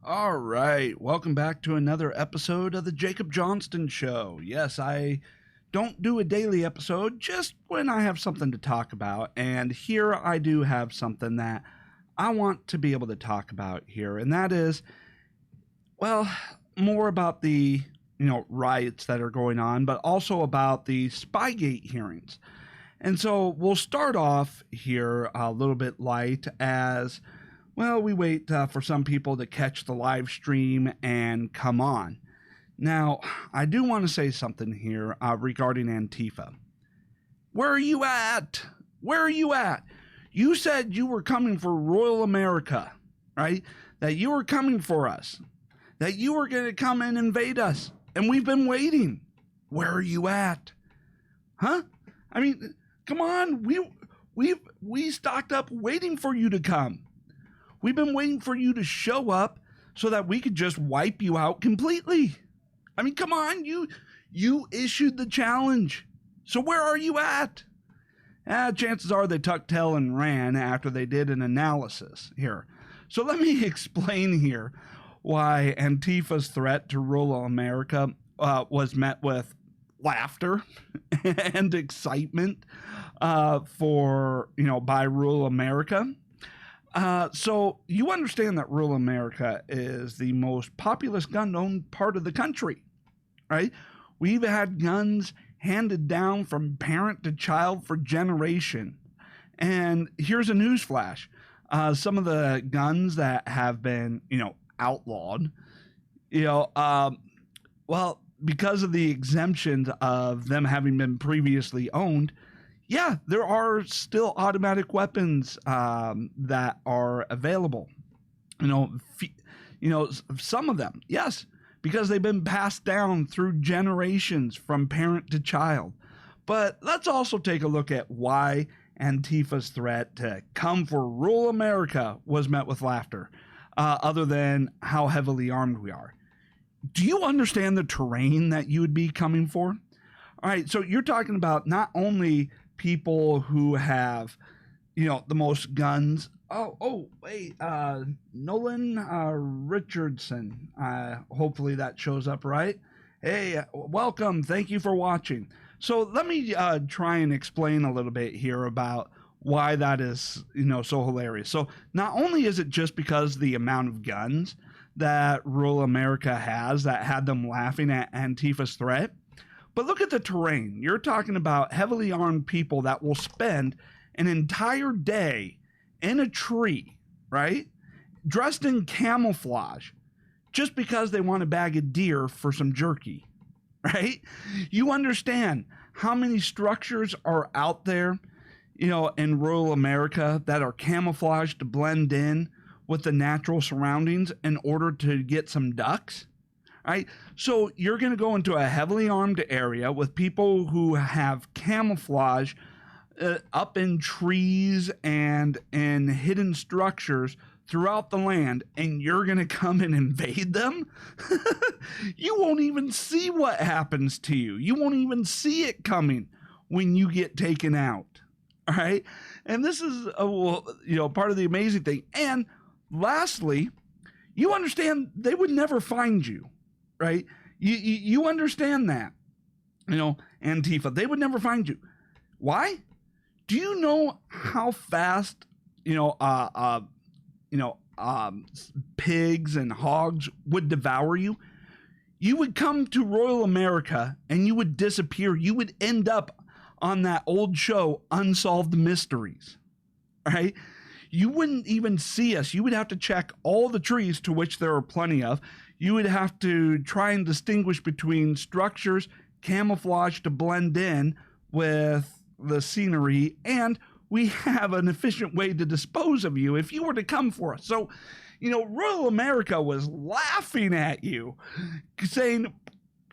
All right, welcome back to another episode of the Jacob Johnston Show. Yes, I don't do a daily episode just when I have something to talk about, and here I do have something that I want to be able to talk about here, and that is, well, more about the riots that are going on, but also about the Spygate hearings. And so we'll start off here a little bit light as well, we wait for some people to catch the live stream and come on. Now, I do want to say something here regarding Antifa. Where are you at? Where are you at? You said you were coming for Royal America, right? That you were coming for us. That you were going to come and invade us. And we've been waiting. Where are you at? Huh? I mean, come on. We stocked up waiting for you to come. We've been waiting for you to show up so that we could just wipe you out completely. I mean, come on, you issued the challenge. So where are you at? Chances are they tucked tail and ran after they did an analysis here. So let me explain here why Antifa's threat to rural America was met with laughter and excitement by rural America. So you understand that rural America is the most populous gun-owned part of the country, right? We've had guns handed down from parent to child for generation. And here's a newsflash. Some of the guns that have been, outlawed, well, because of the exemptions of them having been previously owned, yeah, there are still automatic weapons that are available. Some of them, yes, because they've been passed down through generations from parent to child. But let's also take a look at why Antifa's threat to come for rural America was met with laughter, other than how heavily armed we are. Do you understand the terrain that you would be coming for? All right, so you're talking about not only people who have, the most guns. Wait, Nolan Richardson. Hopefully that shows up right. Hey, welcome. Thank you for watching. So let me try and explain a little bit here about why that is, so hilarious. So not only is it just because the amount of guns that rural America has that had them laughing at Antifa's threat, but look at the terrain. You're talking about heavily armed people that will spend an entire day in a tree, right? Dressed in camouflage just because they want to bag a deer for some jerky, right? You understand how many structures are out there, in rural America that are camouflaged to blend in with the natural surroundings in order to get some ducks? Right? So you're going to go into a heavily armed area with people who have camouflage up in trees and in hidden structures throughout the land, and you're going to come and invade them? You won't even see what happens to you. You won't even see it coming when you get taken out. All right? And this is, part of the amazing thing. And lastly, you understand they would never find you. Right? You understand that, Antifa, they would never find you. Why? Do you know how fast, pigs and hogs would devour you? You would come to Royal America and you would disappear. You would end up on that old show, Unsolved Mysteries, right? You wouldn't even see us. You would have to check all the trees, to which there are plenty of. You would have to try and distinguish between structures camouflaged to blend in with the scenery, and we have an efficient way to dispose of you if you were to come for us. So, Royal America was laughing at you, saying,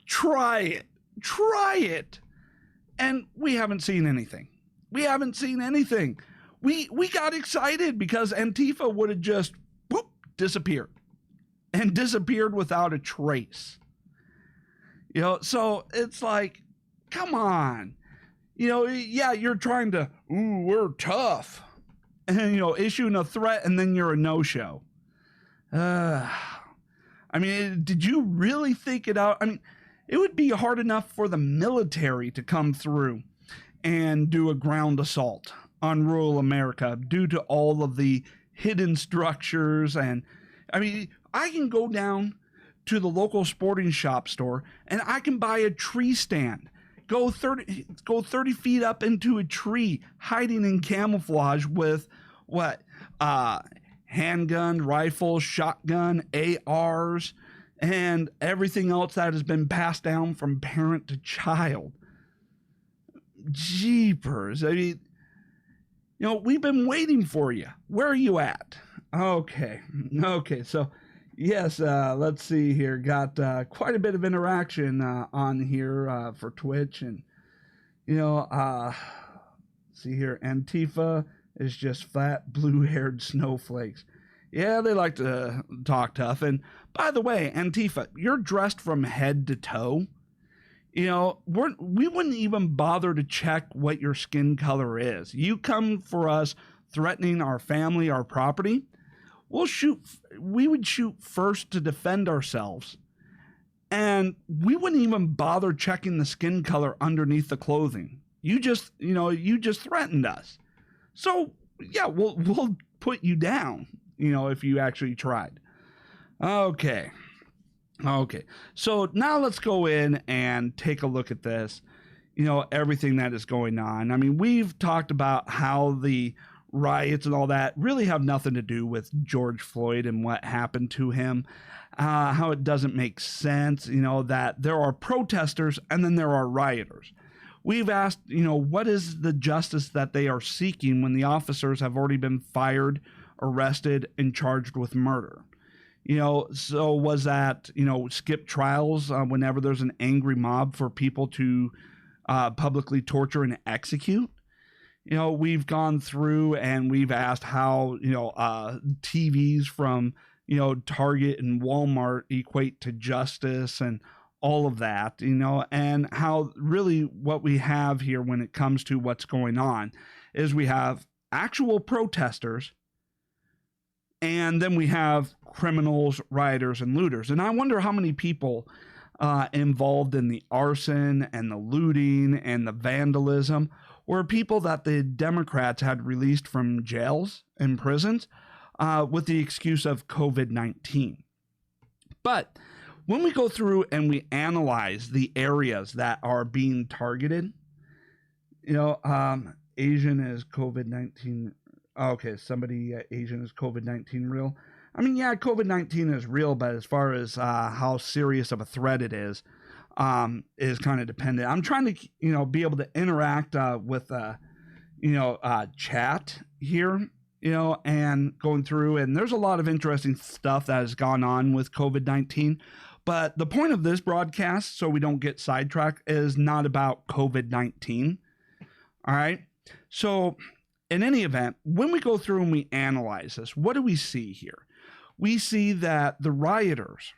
try it. And we haven't seen anything. We got excited because Antifa would have just disappeared. And disappeared without a trace. So it's like, come on. You're trying to, we're tough. And, issuing a threat, and then you're a no-show. I mean, did you really think it out? I mean, it would be hard enough for the military to come through and do a ground assault on rural America due to all of the hidden structures. And I mean, I can go down to the local sporting shop store and I can buy a tree stand, go 30 feet up into a tree, hiding in camouflage with what? Handgun, rifle, shotgun, ARs, and everything else that has been passed down from parent to child. Jeepers. I mean, we've been waiting for you. Where are you at? Okay. So, yes, let's see here. Got quite a bit of interaction on here for Twitch. And, see here, Antifa is just fat, blue-haired snowflakes. Yeah, they like to talk tough. And by the way, Antifa, you're dressed from head to toe. We wouldn't even bother to check what your skin color is. You come for us threatening our family, our property, we would shoot first to defend ourselves. And we wouldn't even bother checking the skin color underneath the clothing. You just threatened us. So, yeah, we'll put you down, if you actually tried. Okay. So now let's go in and take a look at this, everything that is going on. I mean, we've talked about how the riots and all that really have nothing to do with George Floyd and what happened to him, how it doesn't make sense, that there are protesters and then there are rioters. We've asked, what is the justice that they are seeking when the officers have already been fired, arrested, and charged with murder? So was that, skip trials whenever there's an angry mob for people to publicly torture and execute? We've gone through and we've asked how, TVs from, Target and Walmart equate to justice and all of that, and how really what we have here when it comes to what's going on is we have actual protesters and then we have criminals, rioters, and looters. And I wonder how many people involved in the arson and the looting and the vandalism were people that the Democrats had released from jails and prisons with the excuse of COVID-19. But when we go through and we analyze the areas that are being targeted, Asian is COVID-19. Okay, Asian is COVID-19 real? I mean, yeah, COVID-19 is real, but as far as how serious of a threat it is kind of dependent. I'm trying to, be able to interact with, chat here, and going through, and there's a lot of interesting stuff that has gone on with COVID-19. But the point of this broadcast, so we don't get sidetracked, is not about COVID-19. All right. So in any event, when we go through and we analyze this, what do we see here? We see that the rioters,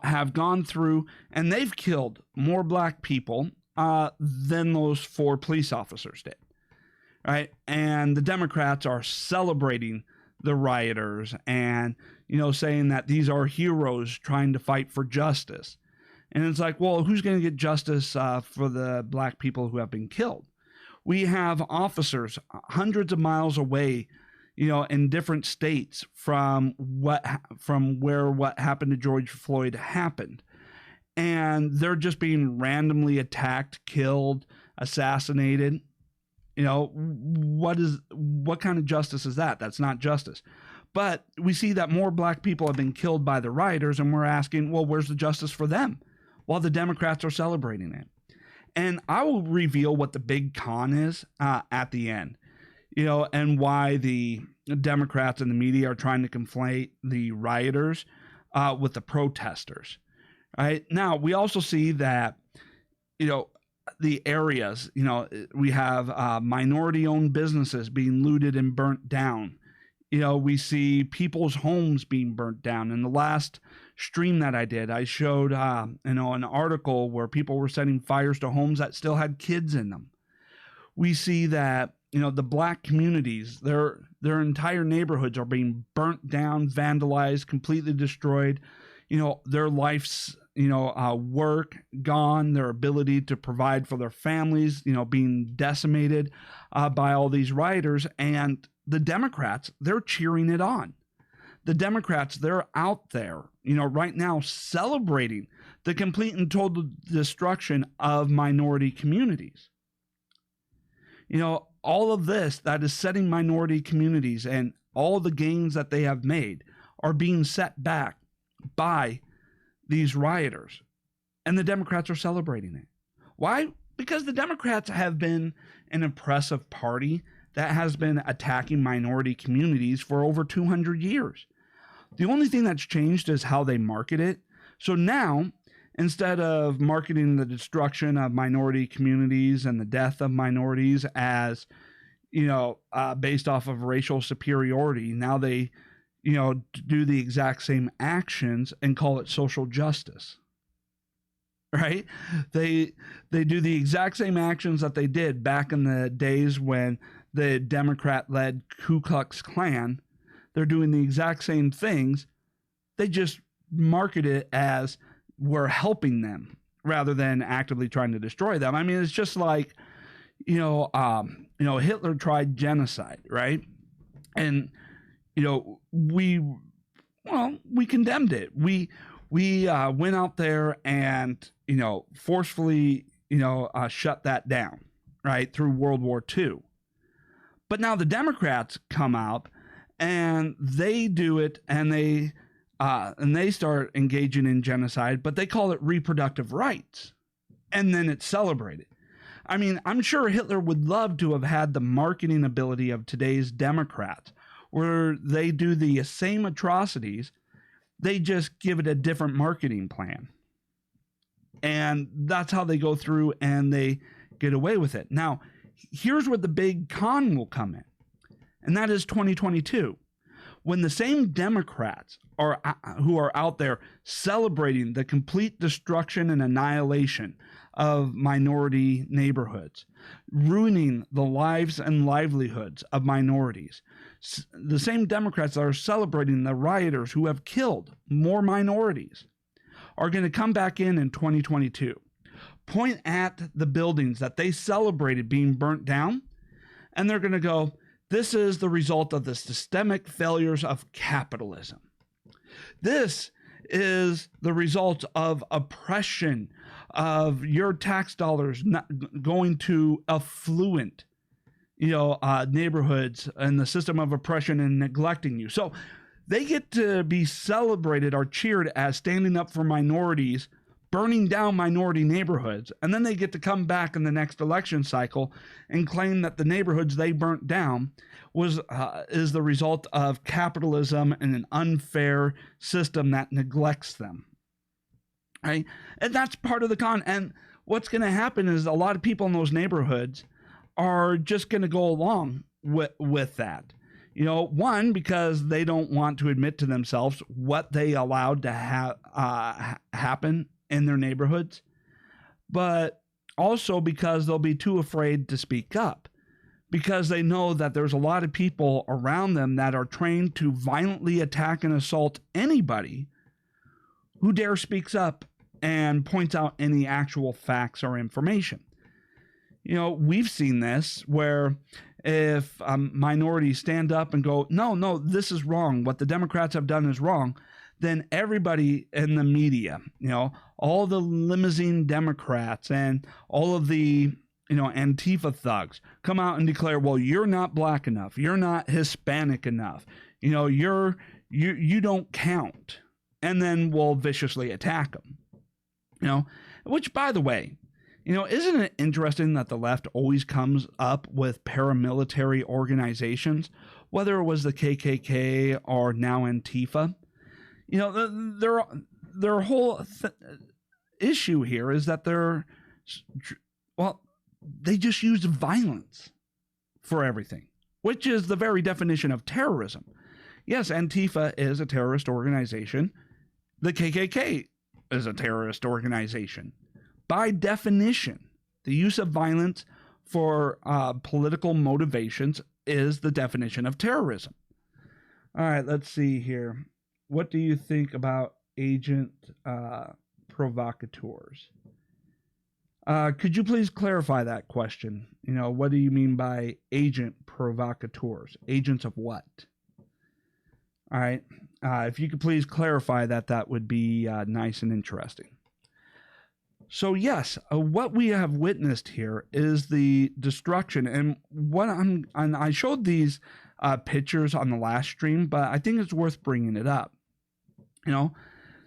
have gone through and they've killed more black people than those 4 police officers did. Right. And the Democrats are celebrating the rioters and, saying that these are heroes trying to fight for justice. And it's like, well, who's going to get justice for the black people who have been killed? We have officers hundreds of miles away, in different states from where what happened to George Floyd happened. And they're just being randomly attacked, killed, assassinated. What kind of justice is that? That's not justice. But we see that more black people have been killed by the rioters, and we're asking, well, where's the justice for them? While the Democrats are celebrating it. And I will reveal what the big con is at the end, and why the Democrats and the media are trying to conflate the rioters with the protesters. Right now, we also see that, the areas, we have minority-owned businesses being looted and burnt down. We see people's homes being burnt down. In the last stream that I did, I showed, an article where people were setting fires to homes that still had kids in them. We see that, the black communities, their entire neighborhoods are being burnt down, vandalized, completely destroyed. their life's, work gone, their ability to provide for their families, being decimated by all these rioters. And the Democrats, they're cheering it on. The Democrats, they're out there, right now celebrating the complete and total destruction of minority communities. All of this that is setting minority communities and all the gains that they have made are being set back by these rioters. And the Democrats are celebrating it. Why? Because the Democrats have been an oppressive party that has been attacking minority communities for over 200 years. The only thing that's changed is how they market it. So now, instead of marketing the destruction of minority communities and the death of minorities as, based off of racial superiority, now they, do the exact same actions and call it social justice. Right? They do the exact same actions that they did back in the days when the Democrat-led Ku Klux Klan. They're doing the exact same things. They just market it as we're helping them rather than actively trying to destroy them. I mean, it's just like, Hitler tried genocide, right? And, we condemned it. We went out there and, forcefully, shut that down, right, through World War II. But now the Democrats come out and they do it, and they start engaging in genocide, but they call it reproductive rights, and then it's celebrated. I mean, I'm sure Hitler would love to have had the marketing ability of today's Democrats, where they do the same atrocities, they just give it a different marketing plan. And that's how they go through and they get away with it. Now, here's where the big con will come in, and that is 2022. When the same Democrats who are out there celebrating the complete destruction and annihilation of minority neighborhoods, ruining the lives and livelihoods of minorities, the same Democrats that are celebrating the rioters who have killed more minorities, are going to come back in 2022, point at the buildings that they celebrated being burnt down, and they're going to go, this is the result of the systemic failures of capitalism. This is the result of oppression, of your tax dollars not going to affluent, neighborhoods and the system of oppression and neglecting you. So they get to be celebrated or cheered as standing up for minorities, burning down minority neighborhoods, and then they get to come back in the next election cycle and claim that the neighborhoods they burnt down is the result of capitalism and an unfair system that neglects them. Right? And that's part of the con. And what's going to happen is a lot of people in those neighborhoods are just going to go along with that. One, because they don't want to admit to themselves what they allowed to happen in their neighborhoods, but also because they'll be too afraid to speak up, because they know that there's a lot of people around them that are trained to violently attack and assault anybody who dare speaks up and points out any actual facts or information. We've seen this where if minorities stand up and go, no, this is wrong, what the Democrats have done is wrong, then everybody in the media, all the limousine Democrats and all of the, Antifa thugs come out and declare, well, you're not black enough. You're not Hispanic enough. You don't count. And then we'll viciously attack them, which, by the way, isn't it interesting that the left always comes up with paramilitary organizations, whether it was the KKK or now Antifa? Their whole issue here is that they just use violence for everything, which is the very definition of terrorism. Yes, Antifa is a terrorist organization. The KKK is a terrorist organization. By definition, the use of violence for political motivations is the definition of terrorism. All right, let's see here. What do you think about agent provocateurs. Could you please clarify that question? What do you mean by agent provocateurs? Agents of what? All right. If you could please clarify that, that would be nice and interesting. So yes, what we have witnessed here is the destruction, and I showed these pictures on the last stream, but I think it's worth bringing it up.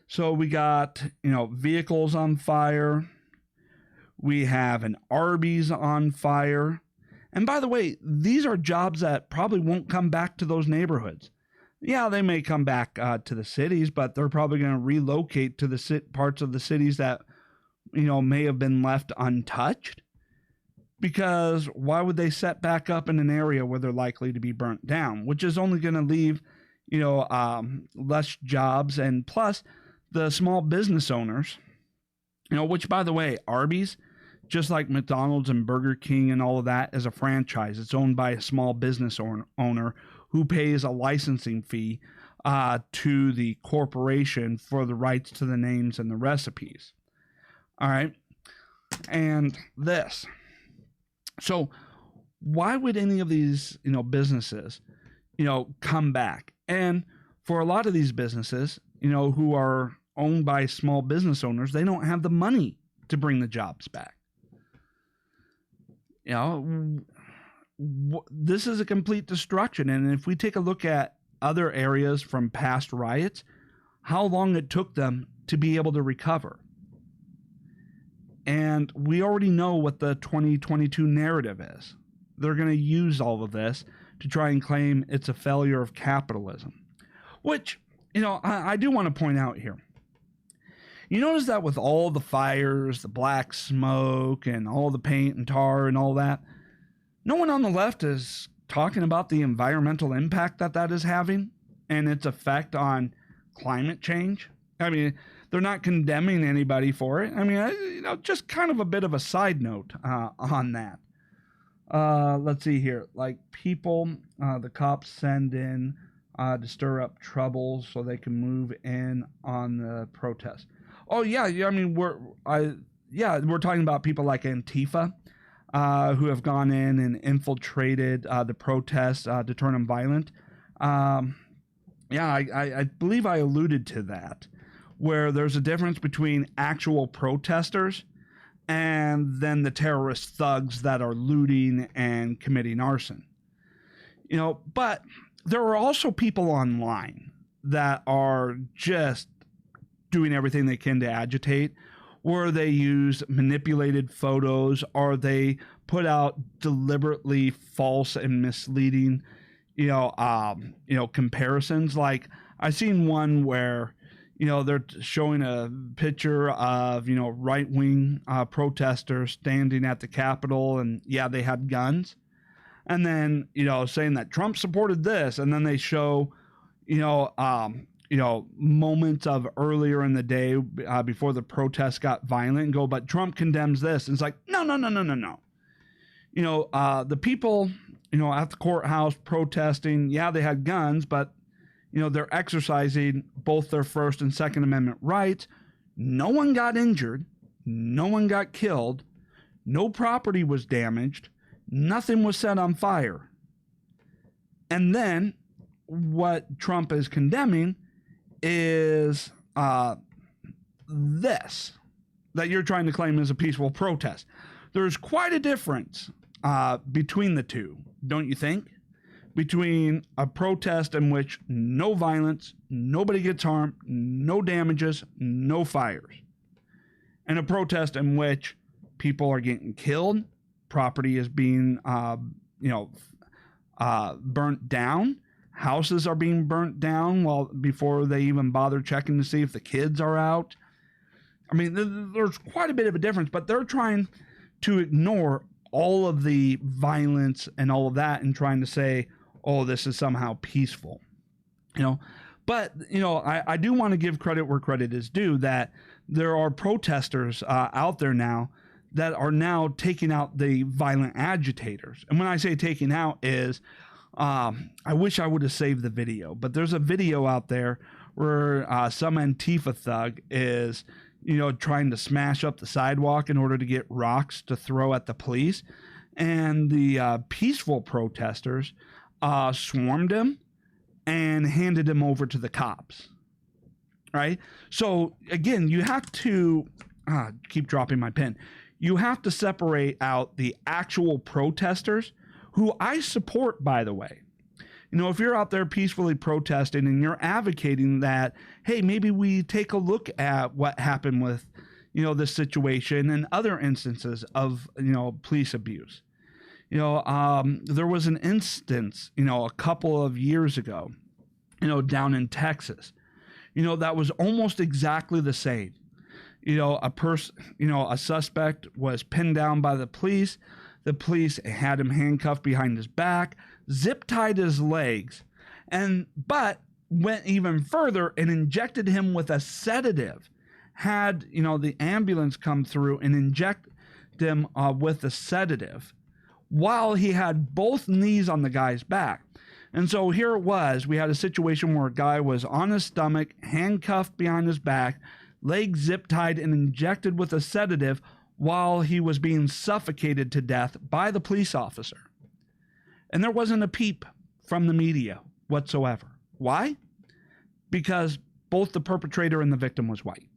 So we got vehicles on fire. We have an Arby's on fire. And by the way, these are jobs that probably won't come back to those neighborhoods. Yeah, they may come back to the cities, but they're probably going to relocate to the parts of the cities that, may have been left untouched. Because why would they set back up in an area where they're likely to be burnt down, which is only going to leave, less jobs, and plus the small business owners, which, by the way, Arby's, just like McDonald's and Burger King and all of that, is a franchise. It's owned by a small business owner who pays a licensing fee to the corporation for the rights to the names and the recipes. All right. And this. So why would any of these, businesses, come back? And for a lot of these businesses, who are owned by small business owners, they don't have the money to bring the jobs back. This is a complete destruction. And if we take a look at other areas from past riots, how long it took them to be able to recover. And we already know what the 2022 narrative is. They're going to use all of this to try and claim it's a failure of capitalism, which, I do want to point out here. You notice that with all the fires, the black smoke, and all the paint and tar and all that, no one on the left is talking about the environmental impact that is having and its effect on climate change. I mean, they're not condemning anybody for it. I mean, just kind of a bit of a side note on that. Let's see here. Like people, the cops send in to stir up trouble so they can move in on the protest. Oh yeah, I mean we're talking about people like Antifa, who have gone in and infiltrated the protests to turn them violent. I believe I alluded to that, where there's a difference between actual protesters and then the terrorist thugs that are looting and committing arson. But there are also people online that are just doing everything they can to agitate, or they use manipulated photos, or they put out deliberately false and misleading, comparisons. Like I seen one where, they're showing a picture of, right-wing protesters standing at the Capitol, and yeah, they had guns. And then, saying that Trump supported this, and then they show, moments of earlier in the day before the protests got violent and go, but Trump condemns this. And it's like, no. The people, at the courthouse protesting, yeah, they had guns, but, they're exercising both their First and Second Amendment rights. No one got injured. No one got killed. No property was damaged. Nothing was set on fire. And then what Trump is condemning is this, that you're trying to claim is a peaceful protest. There's quite a difference between the two, don't you think? Between a protest in which no violence, nobody gets harmed, no damages, no fires, and a protest in which people are getting killed, property is being, burnt down, houses are being burnt down before they even bother checking to see if the kids are out. I mean, there's quite a bit of a difference, but they're trying to ignore all of the violence and all of that and trying to say, oh, this is somehow peaceful, But, I do want to give credit where credit is due, that there are protesters out there now that are now taking out the violent agitators. And when I say taking out is, I wish I would have saved the video, but there's a video out there where some Antifa thug is, trying to smash up the sidewalk in order to get rocks to throw at the police. And the peaceful protesters swarmed him and handed him over to the cops. Right? So, again, you have to keep dropping my pen. You have to separate out the actual protesters, who I support, by the way. If you're out there peacefully protesting and you're advocating that, hey, maybe we take a look at what happened with, this situation and other instances of, police abuse. There was an instance, a couple of years ago, down in Texas, that was almost exactly the same. A suspect was pinned down by the police. The police had him handcuffed behind his back, zip tied his legs, but went even further and injected him with a sedative. Had, the ambulance come through and inject him with a sedative while he had both knees on the guy's back. And so here it was. We had a situation where a guy was on his stomach, handcuffed behind his back, legs zip tied and injected with a sedative while he was being suffocated to death by the police officer. And there wasn't a peep from the media whatsoever. Why? Because both the perpetrator and the victim was white.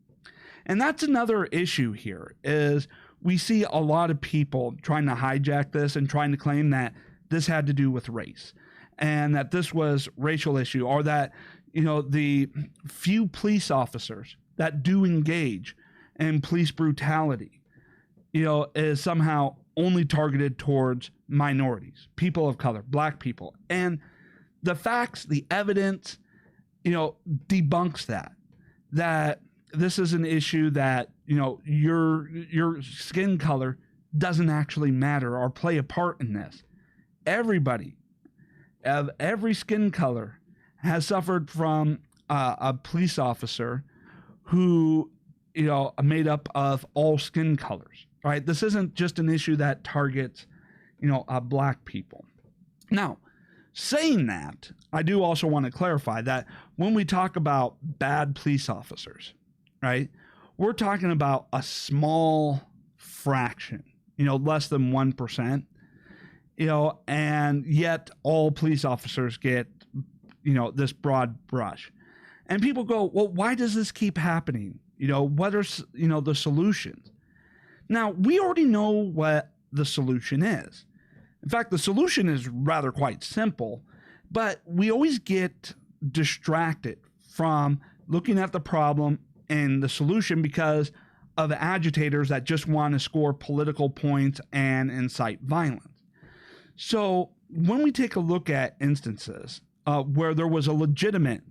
And that's another issue here, is we see a lot of people trying to hijack this and trying to claim that this had to do with race and that this was racial issue, or that, the few police officers that do engage in police brutality, is somehow only targeted towards minorities, people of color, black people. And the facts, the evidence, debunks that this is an issue that, your skin color doesn't actually matter or play a part in this. Everybody of every skin color has suffered from a police officer who, made up of all skin colors. Right? This isn't just an issue that targets, black people. Now, saying that, I do also want to clarify that when we talk about bad police officers, right, we're talking about a small fraction, less than 1%, and yet all police officers get, this broad brush. And people go, well, why does this keep happening? What are, the solutions? Now, we already know what the solution is. In fact, the solution is rather quite simple, but we always get distracted from looking at the problem and the solution because of agitators that just want to score political points and incite violence. So when we take a look at instances where there was a legitimate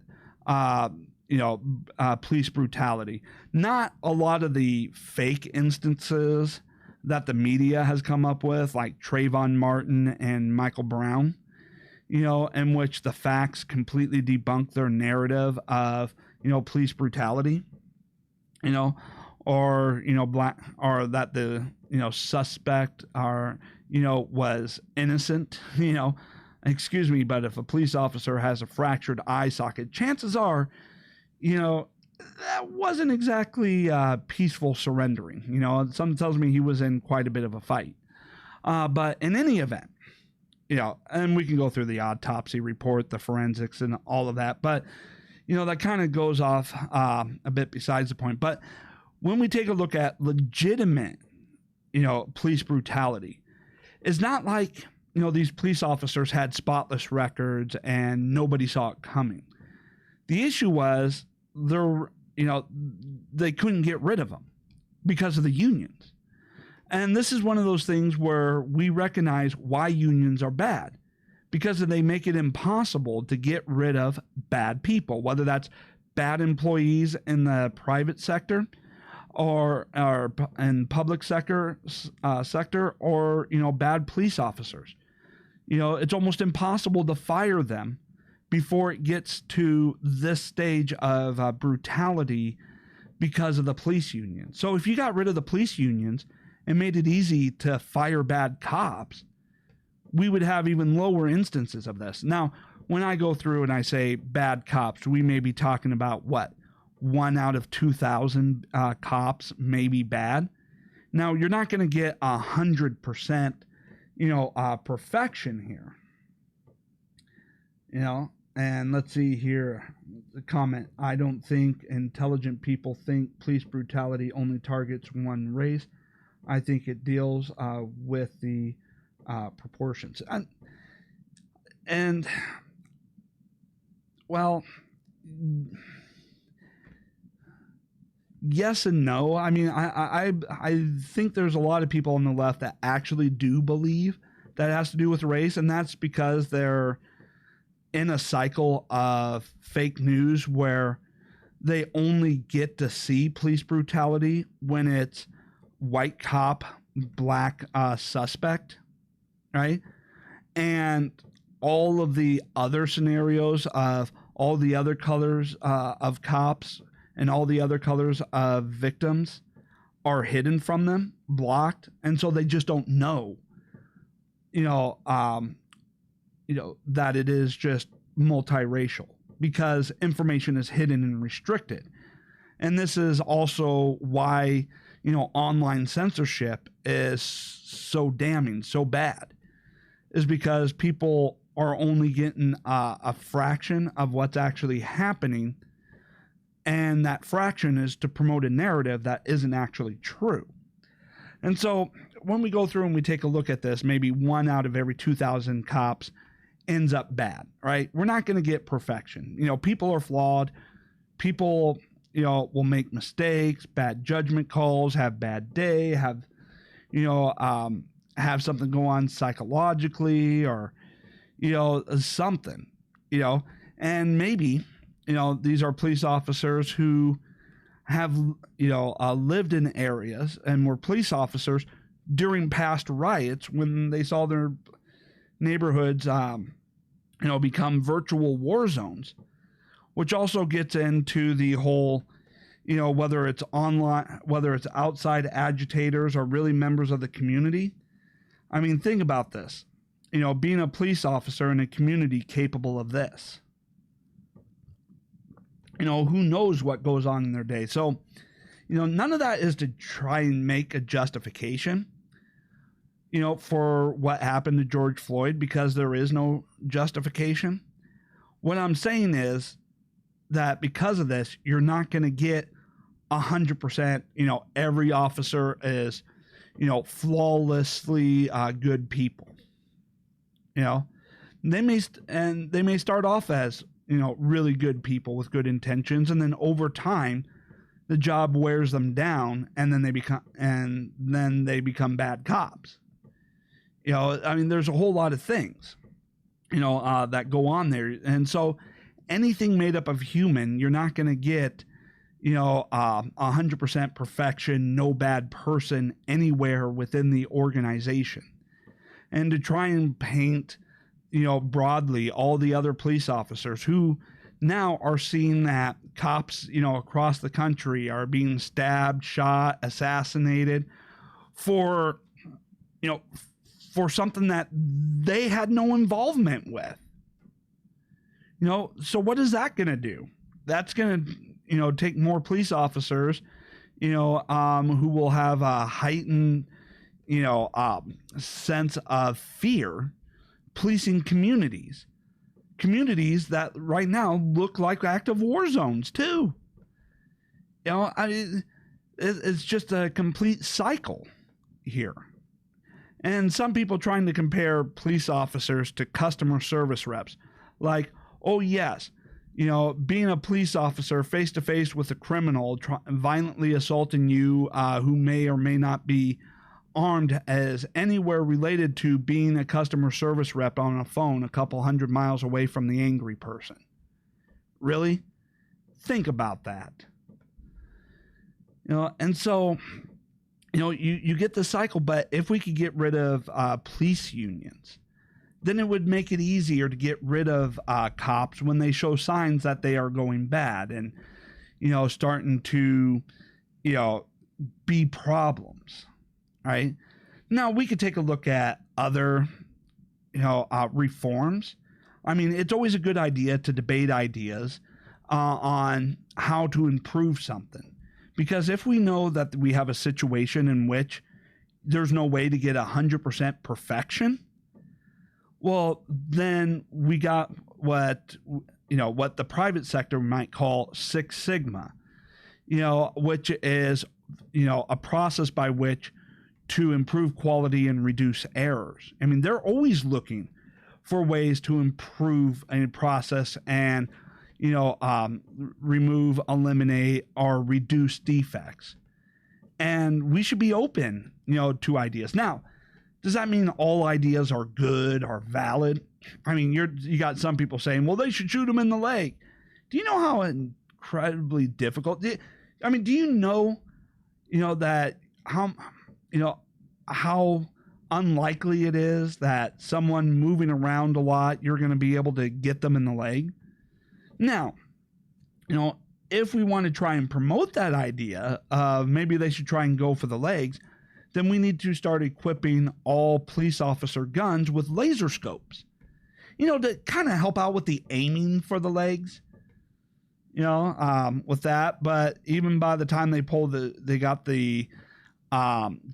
police brutality, not a lot of the fake instances that the media has come up with, like Trayvon Martin and Michael Brown, in which the facts completely debunk their narrative of, police brutality, or, or that the, suspect was innocent, excuse me, but if a police officer has a fractured eye socket, chances are, that wasn't exactly peaceful surrendering. Something tells me he was in quite a bit of a fight. But in any event, and we can go through the autopsy report, the forensics, and all of that. But, that kind of goes off a bit besides the point. But when we take a look at legitimate, police brutality, it's not like, these police officers had spotless records and nobody saw it coming. The issue was they couldn't get rid of them because of the unions. And this is one of those things where we recognize why unions are bad, because they make it impossible to get rid of bad people, whether that's bad employees in the private sector or in public sector, or, bad police officers. It's almost impossible to fire them before it gets to this stage of brutality because of the police union. So if you got rid of the police unions and made it easy to fire bad cops, we would have even lower instances of this. Now, when I go through and I say bad cops, we may be talking about what? 1 out of 2,000 cops may be bad. Now, you're not going to get 100%, perfection here. And let's see here, the comment, I don't think intelligent people think police brutality only targets one race. I think it deals with the proportions. And well, yes and no. I mean, I think there's a lot of people on the left that actually do believe that it has to do with race, and that's because they're in a cycle of fake news where they only get to see police brutality when it's white cop, black suspect, right? And all of the other scenarios of all the other colors of cops and all the other colors of victims are hidden from them, blocked, and so they just don't know, that it is just multiracial because information is hidden and restricted. And this is also why, online censorship is so damning, so bad, is because people are only getting a fraction of what's actually happening. And that fraction is to promote a narrative that isn't actually true. And so when we go through and we take a look at this, maybe 1 out of every 2,000 cops ends up bad, right? We're not going to get perfection. People are flawed. People, will make mistakes, bad judgment calls, have bad day, have something go on psychologically or, something, and maybe, these are police officers who have, lived in areas and were police officers during past riots when they saw their neighborhoods, become virtual war zones, which also gets into the whole, whether it's online, whether it's outside agitators or really members of the community. I mean, think about this, being a police officer in a community capable of this. Who knows what goes on in their day. So, none of that is to try and make a justification, for what happened to George Floyd, because there is no justification. What I'm saying is that because of this, you're not going to get 100%, every officer is, flawlessly good people. They may start off as, really good people with good intentions, and then over time the job wears them down, and then they become bad cops. I mean, there's a whole lot of things that go on there, and so anything made up of human, you're not going to get 100% perfection, no bad person anywhere within the organization. And to try and paint broadly all the other police officers who now are seeing that cops, across the country are being stabbed, shot, assassinated for something that they had no involvement with. So what is that going to do? That's going to, take more police officers, who will have a heightened, sense of fear policing communities that right now look like active war zones too. It's just a complete cycle here. And some people trying to compare police officers to customer service reps, like, oh yes, being a police officer face to face with a criminal violently assaulting you, who may or may not be armed, as anywhere related to being a customer service rep on a phone a couple 100 miles away from the angry person. Really? Think about that. And so, you get the cycle, but if we could get rid of police unions, then it would make it easier to get rid of cops when they show signs that they are going bad and, starting to, be problems. Right? Now we could take a look at other, reforms. I mean, it's always a good idea to debate ideas on how to improve something. Because if we know that we have a situation in which there's no way to get 100% perfection, well, then we got what the private sector might call Six Sigma, which is, a process by which to improve quality and reduce errors. I mean, they're always looking for ways to improve a process and, remove, eliminate, or reduce defects. And we should be open, to ideas. Now, does that mean all ideas are good or valid? I mean, you got some people saying, well, they should shoot him in the leg. Do you know how incredibly difficult? Do you know, that how unlikely it is that someone moving around a lot, you're going to be able to get them in the leg? Now, if we want to try and promote that idea of maybe they should try and go for the legs, then we need to start equipping all police officer guns with laser scopes, to kind of help out with the aiming for the legs, with that. But even by the time they got the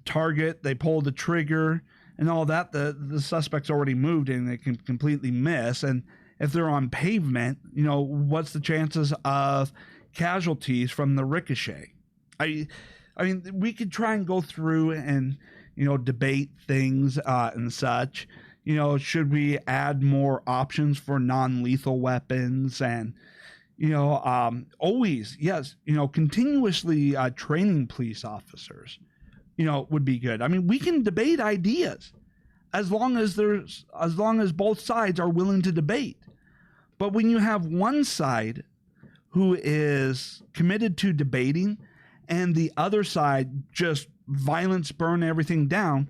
target, they pull the trigger and all that, the suspect's already moved and they can completely miss. And if they're on pavement, what's the chances of casualties from the ricochet? I mean, we could try and go through and, debate things and such. Should we add more options for non-lethal weapons? And, always, yes, continuously training police officers, would be good. I mean, we can debate ideas as long as both sides are willing to debate. But when you have one side who is committed to debating and the other side just violence burn everything down,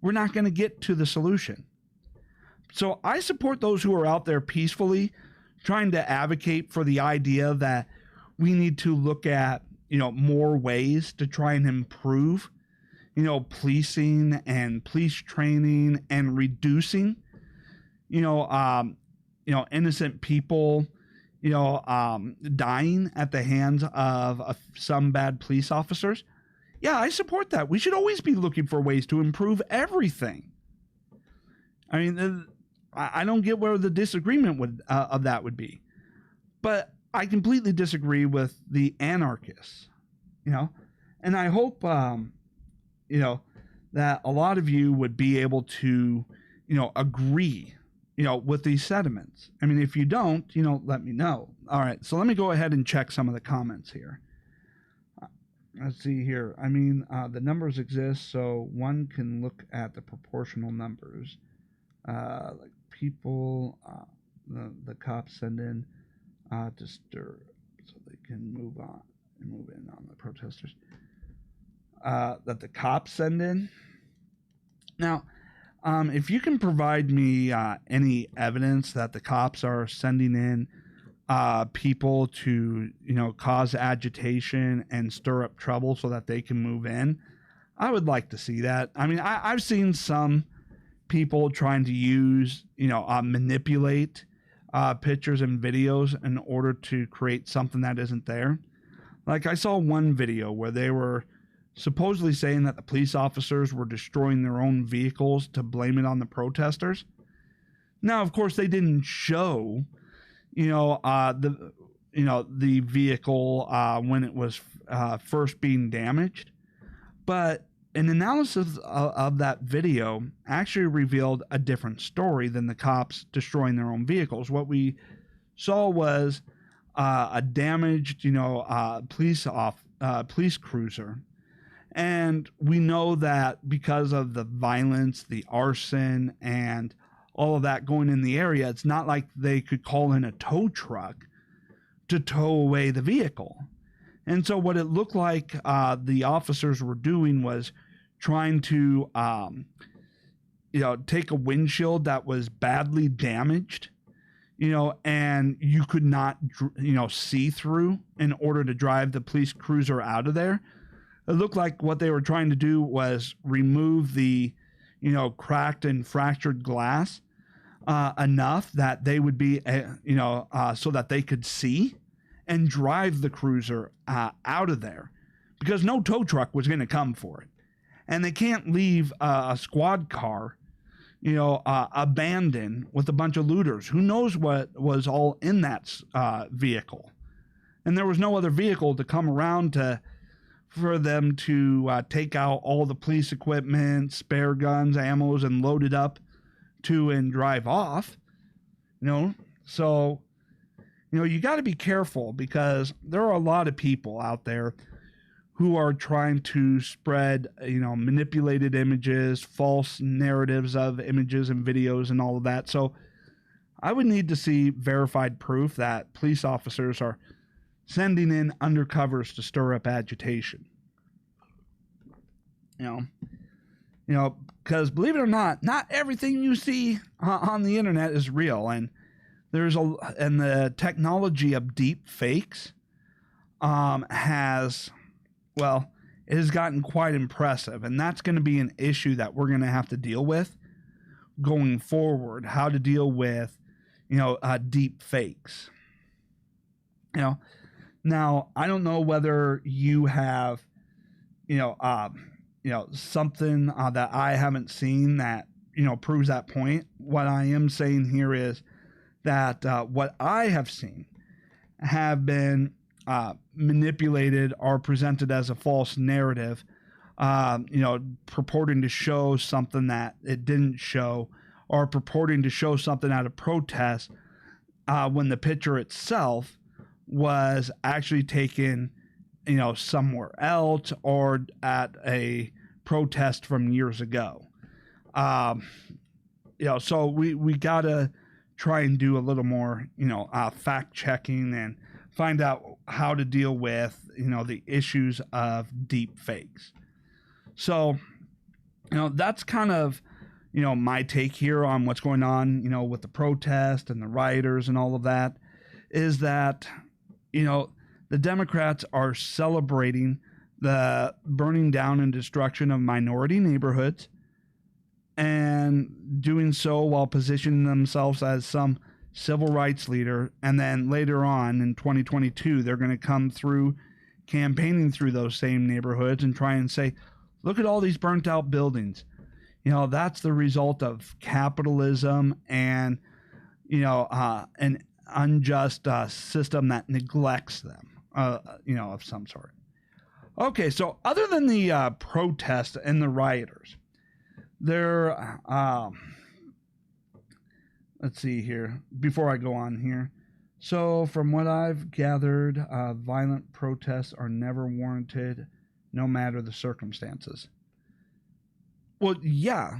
we're not going to get to the solution. So I support those who are out there peacefully trying to advocate for the idea that we need to look at, more ways to try and improve, policing and police training and reducing, innocent people, dying at the hands of some bad police officers. Yeah, I support that. We should always be looking for ways to improve everything. I mean, I don't get where the disagreement of that would be. But I completely disagree with the anarchists, and I hope, that a lot of you would be able to, agree, with these sentiments. I mean, if you don't, let me know. All right, so let me go ahead and check some of the comments here. Let's see here. I mean, the numbers exist, so one can look at the proportional numbers. Like people, the cops send in to stir so they can move in on the protesters. That the cops send in. Now, if you can provide me any evidence that the cops are sending in people to, cause agitation and stir up trouble so that they can move in, I would like to see that. I mean, I've seen some people trying to use, manipulate pictures and videos in order to create something that isn't there. Like I saw one video where they were supposedly saying that the police officers were destroying their own vehicles to blame it on the protesters. Now, of course, they didn't show, the vehicle when it was first being damaged, but an analysis of that video actually revealed a different story than the cops destroying their own vehicles. What we saw was a damaged, police cruiser. And we know that because of the violence, the arson, and all of that going in the area, it's not like they could call in a tow truck to tow away the vehicle. And so what it looked like the officers were doing was trying to, take a windshield that was badly damaged, and you could not, see through in order to drive the police cruiser out of there. It looked like what they were trying to do was remove the, cracked and fractured glass. enough that they would be, so that they could see and drive the cruiser out of there, because no tow truck was going to come for it. And they can't leave a squad car, abandoned with a bunch of looters. Who knows what was all in that vehicle? And there was no other vehicle to come around for them to take out all the police equipment, spare guns, ammos, and load it up and drive off. So, you got to be careful, because there are a lot of people out there who are trying to spread, manipulated images, false narratives of images and videos and all of that. So I would need to see verified proof that police officers are sending in undercovers to stir up agitation. Because believe it or not everything you see on the internet is real, and the technology of deep fakes has gotten quite impressive, and that's going to be an issue that we're going to have to deal with going forward. How to deal with deep fakes. Now I don't know whether you have something that I haven't seen that proves that point. What I am saying here is that what I have seen have been manipulated or presented as a false narrative, purporting to show something that it didn't show, or purporting to show something at a protest when the picture itself was actually taken somewhere else, or at a protest from years ago. So we gotta try and do a little more fact checking and find out how to deal with the issues of deep fakes. So that's kind of my take here on what's going on with the protest and the rioters and all of that, is that the Democrats are celebrating the burning down and destruction of minority neighborhoods, and doing so while positioning themselves as some civil rights leader. And then later on in 2022, they're going to come through campaigning through those same neighborhoods and try and say, look at all these burnt out buildings. That's the result of capitalism and, an unjust system that neglects them. Of some sort. Okay, so other than the protests and the rioters, there, let's see here, before I go on here. So from what I've gathered, violent protests are never warranted, no matter the circumstances. Well, yeah,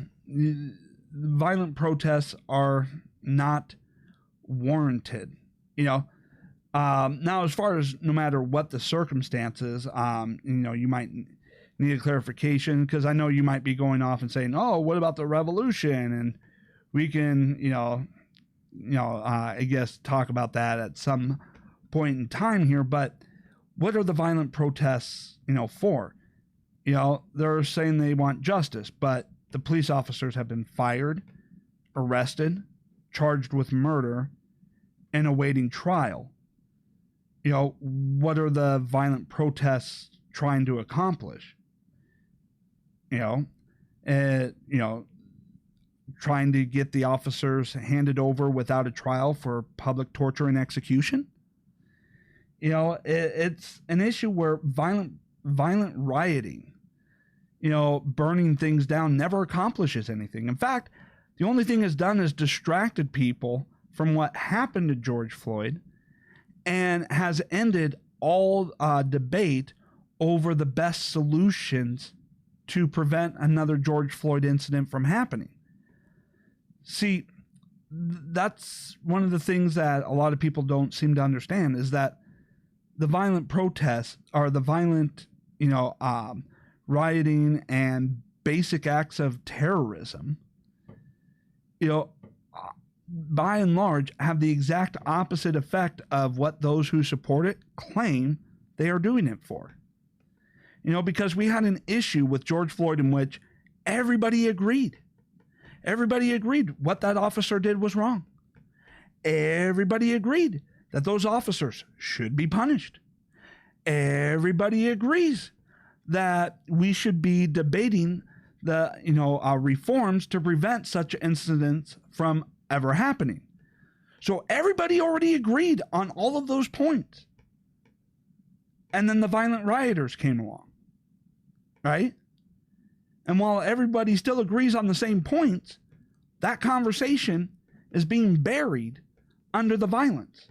violent protests are not warranted, now, as far as no matter what the circumstances, you might need a clarification, because I know you might be going off and saying, oh, what about the revolution? And we can, I guess talk about that at some point in time here. But what are the violent protests, for? They're saying they want justice, but the police officers have been fired, arrested, charged with murder, and awaiting trial. What are the violent protests trying to accomplish? Trying to get the officers handed over without a trial for public torture and execution. It's an issue where violent rioting, burning things down, never accomplishes anything. In fact, the only thing it's done is distracted people from what happened to George Floyd, and has ended all debate over the best solutions to prevent another George Floyd incident from happening. See, that's one of the things that a lot of people don't seem to understand, is that the violent protests, or the violent, rioting and basic acts of terrorism, by and large, have the exact opposite effect of what those who support it claim they are doing it for. Because we had an issue with George Floyd in which everybody agreed. Everybody agreed what that officer did was wrong. Everybody agreed that those officers should be punished. Everybody agrees that we should be debating the reforms to prevent such incidents from ever happening. So everybody already agreed on all of those points. And then the violent rioters came along, right? And while everybody still agrees on the same points, that conversation is being buried under the violence.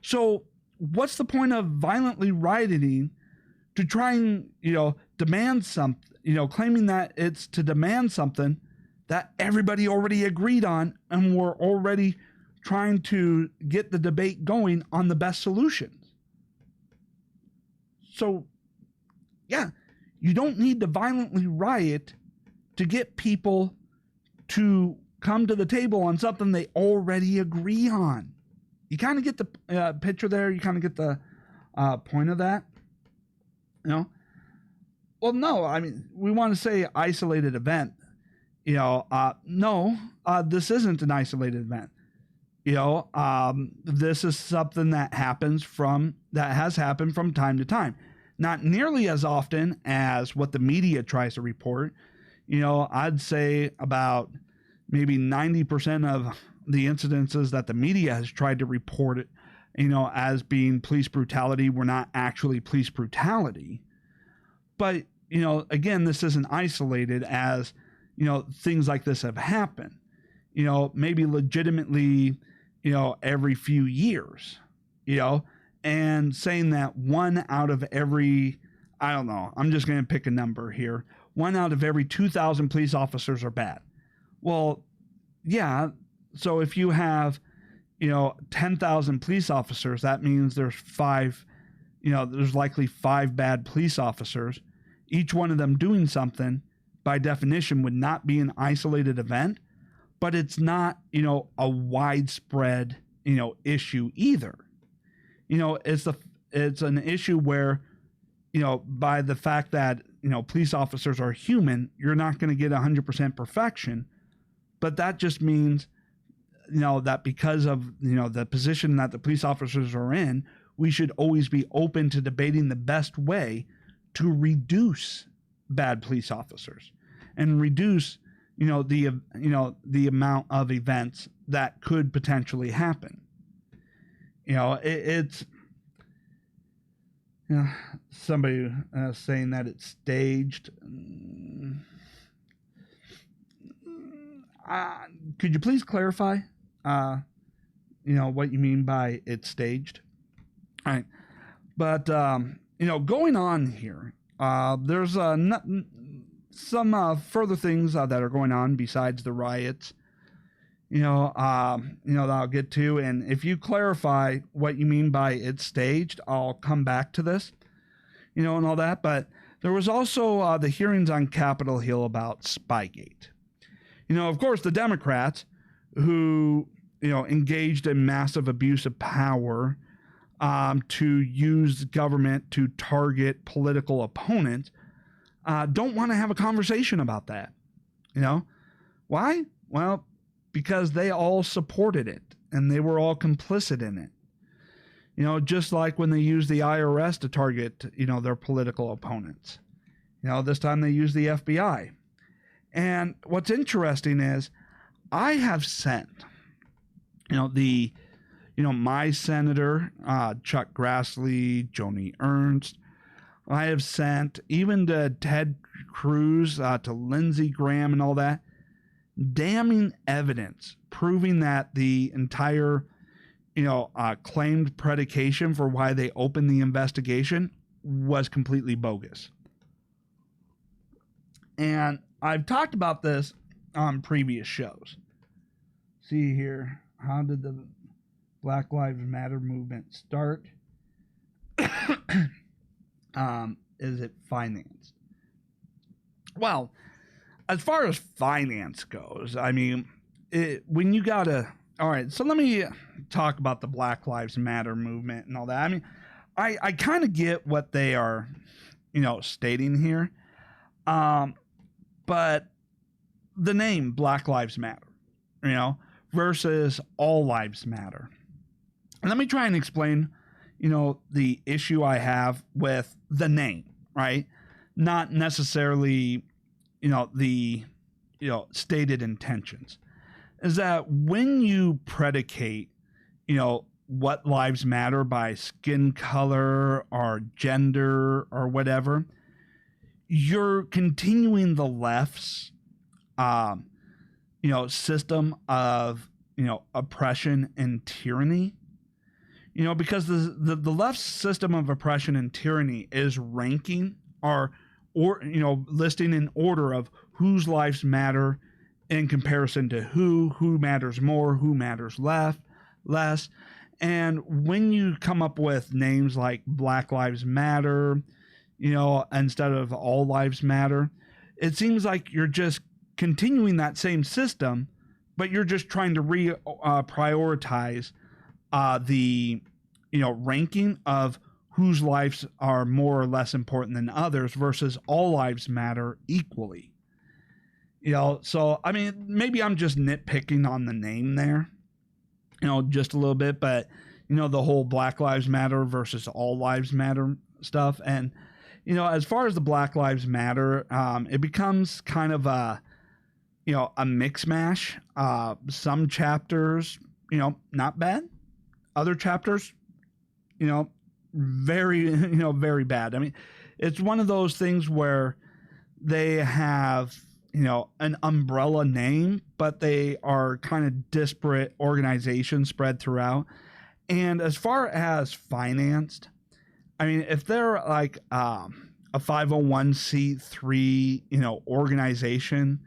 So what's the point of violently rioting to try and, demand something, claiming that it's to demand something that everybody already agreed on and we're already trying to get the debate going on the best solutions? So, yeah, you don't need to violently riot to get people to come to the table on something they already agree on. You kind of get the picture there. You kind of get the point of that. Well, no, I mean, we want to say isolated event. No, this isn't an isolated event. This is something that has happened from time to time. Not nearly as often as what the media tries to report. I'd say about maybe 90% of the incidences that the media has tried to report it, as being police brutality were not actually police brutality. But, again, this isn't isolated as, things like this have happened, maybe legitimately, every few years, and saying that one out of every, I don't know, I'm just going to pick a number here. 1 out of every 2,000 police officers are bad. Well, yeah. So if you have, 10,000 police officers, that means there's there's likely 5 bad police officers. Each one of them doing something, by definition, would not be an isolated event, but it's not, a widespread, issue either. It's an issue where, by the fact that, police officers are human, you're not going to get 100% perfection. But that just means, that because of, the position that the police officers are in, we should always be open to debating the best way to reduce bad police officers and reduce, the amount of events that could potentially happen. It's somebody saying that it's staged. Could you please clarify, what you mean by it's staged? All right. But, going on here, there's some further things that are going on besides the riots, that I'll get to. And if you clarify what you mean by it's staged, I'll come back to this, and all that. But there was also the hearings on Capitol Hill about Spygate. Of course, the Democrats who, engaged in massive abuse of power to use government to target political opponents, don't want to have a conversation about that. Why? Well, because they all supported it and they were all complicit in it. Just like when they used the IRS to target, their political opponents. This time they used the FBI. And what's interesting is I have sent, my senator, Chuck Grassley, Joni Ernst. I have sent even to Ted Cruz, to Lindsey Graham and all that, damning evidence proving that the entire, claimed predication for why they opened the investigation was completely bogus. And I've talked about this on previous shows. See here, how did the Black Lives Matter movement start? Is it financed? Well, as far as finance goes, I mean, when you gotta... All right, so let me talk about the Black Lives Matter movement and all that. I mean, I kind of get what they are, stating here. But the name Black Lives Matter, versus All Lives Matter. And let me try and explain, the issue I have with the name, right? Not necessarily, the, stated intentions. Is that when you predicate, what lives matter by skin color or gender or whatever, you're continuing the left's, system of, oppression and tyranny. Because the left's system of oppression and tyranny is ranking or listing in order of whose lives matter in comparison to who matters more, who matters less. And when you come up with names like Black Lives Matter, instead of All Lives Matter, it seems like you're just continuing that same system, but you're just trying to prioritize the ranking of whose lives are more or less important than others versus all lives matter equally. So I mean, maybe I'm just nitpicking on the name there, just a little bit, but the whole Black Lives Matter versus All Lives Matter stuff. And as far as the Black Lives Matter, it becomes kind of a mix mash. Some chapters, not bad. Other chapters, very, very bad. I mean, it's one of those things where they have, an umbrella name, but they are kind of disparate organizations spread throughout. And as far as financed, I mean, if they're like a 501c3, organization,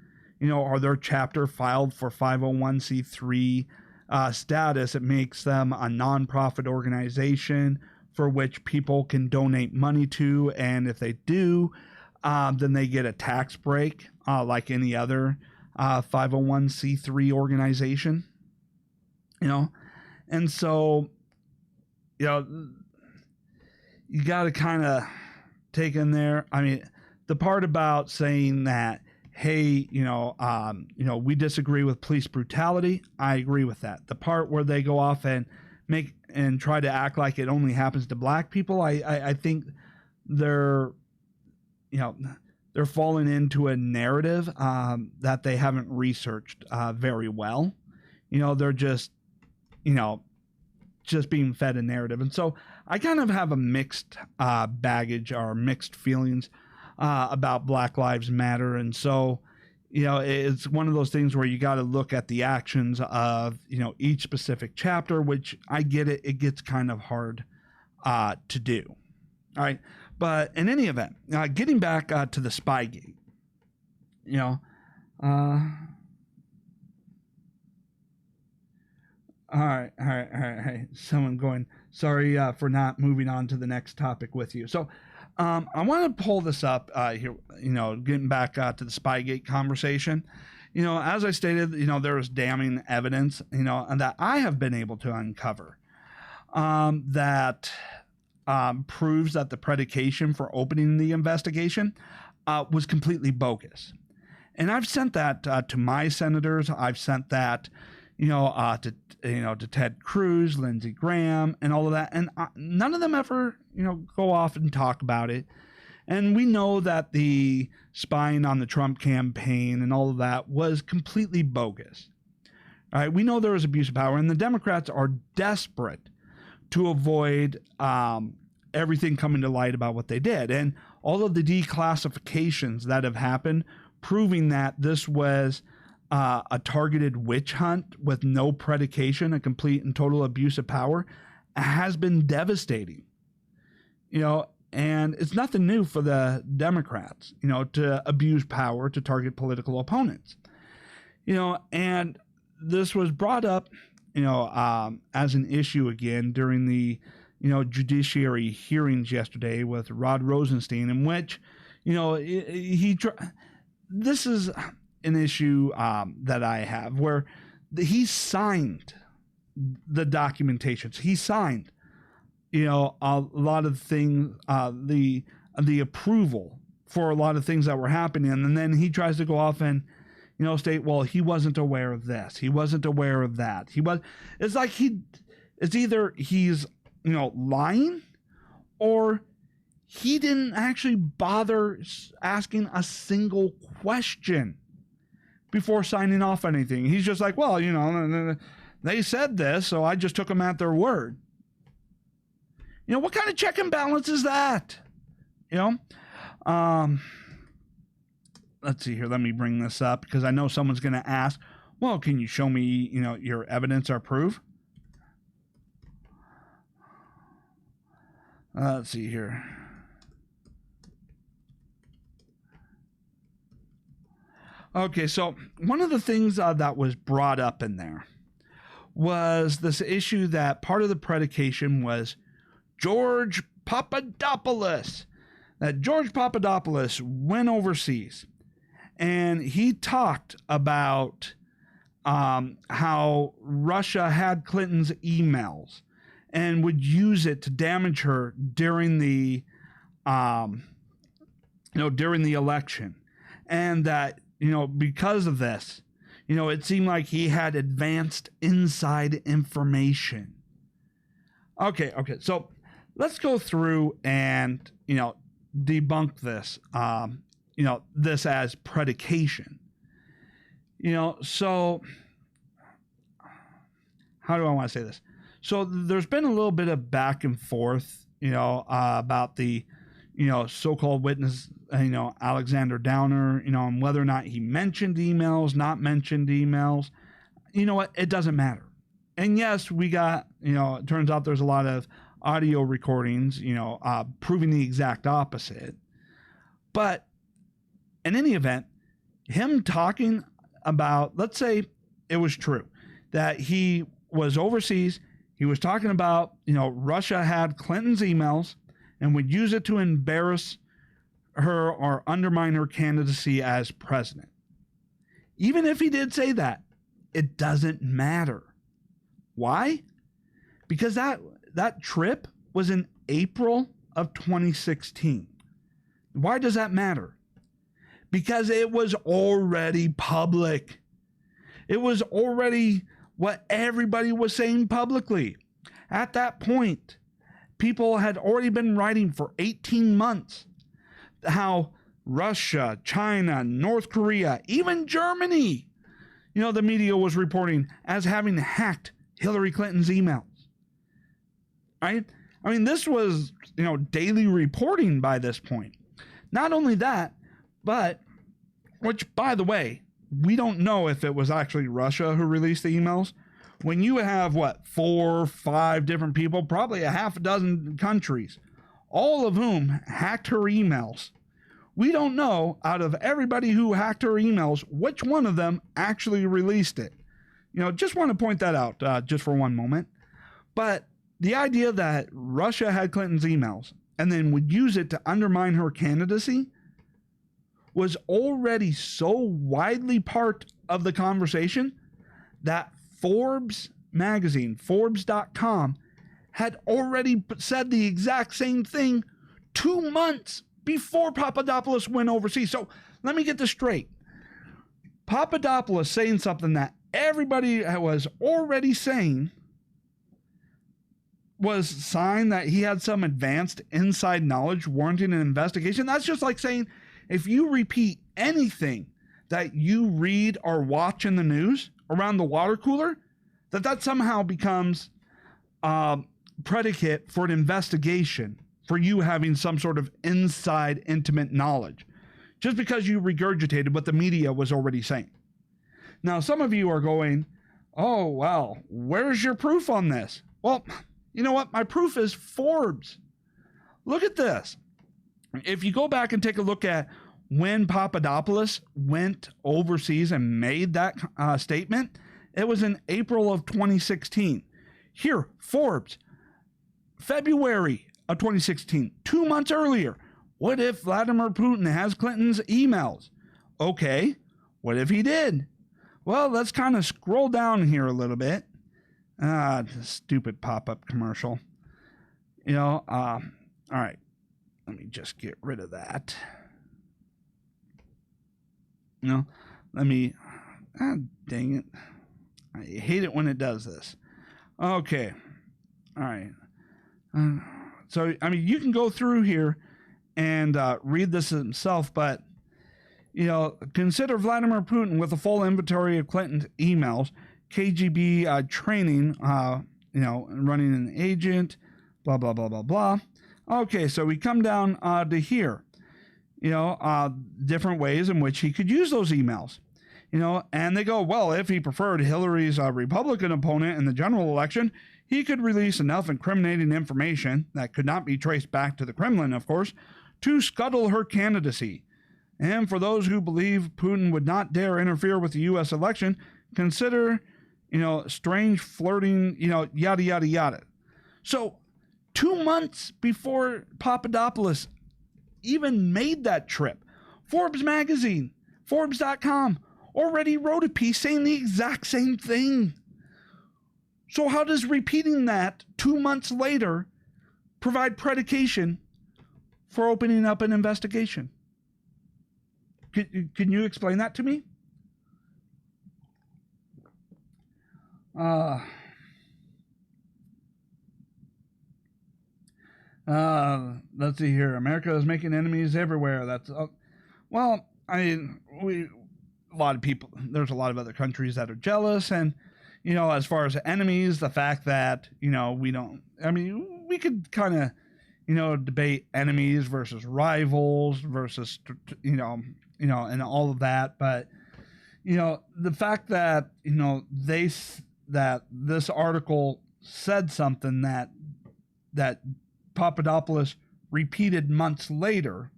or their chapter filed for 501c3 status, it makes them a nonprofit organization for which people can donate money to. And if they do, then they get a tax break like any other 501c3 organization, And so, you got to kind of take in there. I mean, the part about saying that, hey, we disagree with police brutality, I agree with that. The part where they go off and try to act like it only happens to black people, I think they're falling into a narrative that they haven't researched very well. They're just being fed a narrative. And so I kind of have a mixed baggage or mixed feelings about Black Lives Matter. And so, it's one of those things where you got to look at the actions of, each specific chapter, which I get it. It gets kind of hard to do. All right. But in any event, getting back to the Spygate, all right. Someone going, sorry for not moving on to the next topic with you. So I want to pull this up here, getting back to the Spygate conversation. As I stated, there is damning evidence, and that I have been able to uncover that proves that the predication for opening the investigation was completely bogus. And I've sent that to my senators. I've sent that, to Ted Cruz, Lindsey Graham, and all of that. And none of them ever, go off and talk about it. And we know that the spying on the Trump campaign and all of that was completely bogus. All right. We know there was abuse of power, and the Democrats are desperate to avoid everything coming to light about what they did. And all of the declassifications that have happened, proving that this was a targeted witch hunt with no predication, a complete and total abuse of power, has been devastating. And it's nothing new for the Democrats, to abuse power to target political opponents. And this was brought up, as an issue again during the, judiciary hearings yesterday with Rod Rosenstein, in which, this is an issue that I have where he signed the documentations. He signed, a lot of things, the approval for a lot of things that were happening. And then he tries to go off and, state, well, he wasn't aware of this, he wasn't aware of that. It's like it's either he's, lying, or he didn't actually bother asking a single question before signing off anything. He's just like, well, they said this, so I just took them at their word. What kind of check and balance is that? Let's see here. Let me bring this up because I know someone's going to ask, well, can you show me, your evidence or proof? Let's see here. Okay, so one of the things that was brought up in there was this issue that part of the predication was George Papadopoulos. That George Papadopoulos went overseas and he talked about how Russia had Clinton's emails and would use it to damage her during the during the election, and that because of this, it seemed like he had advanced inside information. Okay, so let's go through and debunk this this as predication. So how do I want to say this? So there's been a little bit of back and forth about the so-called witness, Alexander Downer, and whether or not he mentioned emails, not mentioned emails. You know what? It doesn't matter. And yes, we got, it turns out there's a lot of audio recordings, proving the exact opposite. But in any event, him talking about, let's say it was true that he was overseas, he was talking about, Russia had Clinton's emails and would use it to embarrass her or undermine her candidacy as president. Even if he did say that, it doesn't matter. Why? Because that trip was in April of 2016. Why does that matter? Because it was already public. It was already what everybody was saying publicly. At that point, people had already been writing for 18 months how Russia, China, North Korea, even Germany, the media was reporting as having hacked Hillary Clinton's emails. Right? I mean, this was, daily reporting by this point. Not only that, but, which, by the way, we don't know if it was actually Russia who released the emails. When you have, 4 or 5 different people, probably a half a dozen countries, all of whom hacked her emails, we don't know, out of everybody who hacked her emails, which one of them actually released it. Just want to point that out just for one moment. But the idea that Russia had Clinton's emails and then would use it to undermine her candidacy was already so widely part of the conversation that Forbes magazine, Forbes.com, had already said the exact same thing 2 months before Papadopoulos went overseas. So let me get this straight. Papadopoulos saying something that everybody was already saying was a sign that he had some advanced inside knowledge warranting an investigation. That's just like saying if you repeat anything that you read or watch in the news around the water cooler, that somehow becomes predicate for an investigation for you having some sort of inside intimate knowledge, just because you regurgitated what the media was already saying. Now, some of you are going, oh, well, where's your proof on this? Well, you know what? My proof is Forbes. Look at this. If you go back and take a look at when Papadopoulos went overseas and made that statement, it was in April of 2016. Here, Forbes, February of 2016, 2 months earlier. What if Vladimir Putin has Clinton's emails? Okay, what if he did? Well, let's kind of scroll down here a little bit. Stupid pop-up commercial. All right. Let me just get rid of that. Let me Ah, dang it. I hate it when it does this. Okay. All right. So, I mean, you can go through here and read this himself, but, consider Vladimir Putin with a full inventory of Clinton's emails, KGB training, running an agent, blah, blah, blah, blah, blah. Okay, so we come down to here, different ways in which he could use those emails. And they go, well, if he preferred Hillary's Republican opponent in the general election, he could release enough incriminating information that could not be traced back to the Kremlin, of course, to scuttle her candidacy. And for those who believe Putin would not dare interfere with the U.S. election, consider, strange flirting, yada, yada, yada. So 2 months before Papadopoulos even made that trip, Forbes magazine, Forbes.com, already wrote a piece saying the exact same thing. So how does repeating that 2 months later provide predication for opening up an investigation? Can you explain that to me? Let's see here. America is making enemies everywhere. That's well, I mean, a lot of people, there's a lot of other countries that are jealous, and as far as enemies, the fact that we don't, I mean, we could kind of debate enemies versus rivals versus and all of that, but the fact that that this article said something that Papadopoulos repeated months later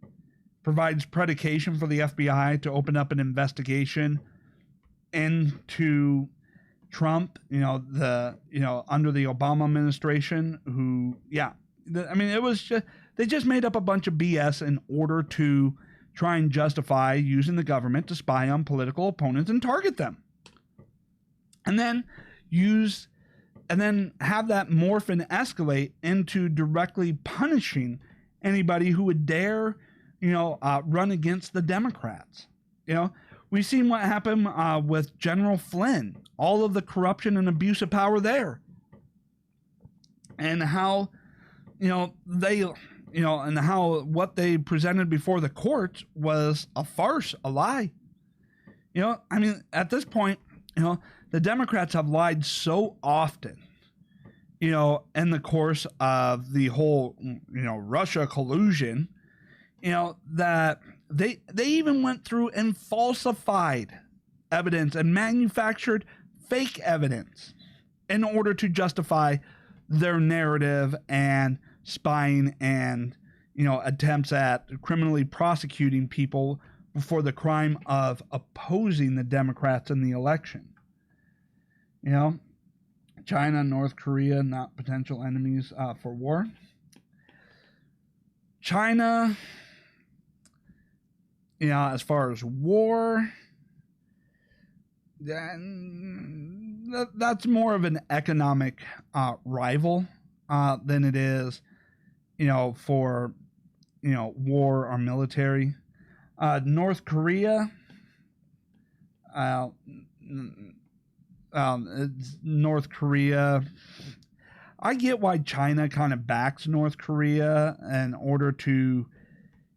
provides predication for the FBI to open up an investigation into Trump, under the Obama administration, who, it was just, they just made up a bunch of BS in order to try and justify using the government to spy on political opponents and target them. And then have that morph and escalate into directly punishing anybody who would dare, run against the Democrats. We've seen what happened with General Flynn, all of the corruption and abuse of power there, and how, and how what they presented before the courts was a farce, a lie. At this point, the Democrats have lied so often, in the course of the whole, Russia collusion, that they even went through and falsified evidence and manufactured fake evidence in order to justify their narrative and spying and, attempts at criminally prosecuting people for the crime of opposing the Democrats in the election. China, North Korea, not potential enemies for war. China, as far as war, that's more of an economic rival than it is, for, war or military. North Korea, North Korea, I get why China kind of backs North Korea in order to,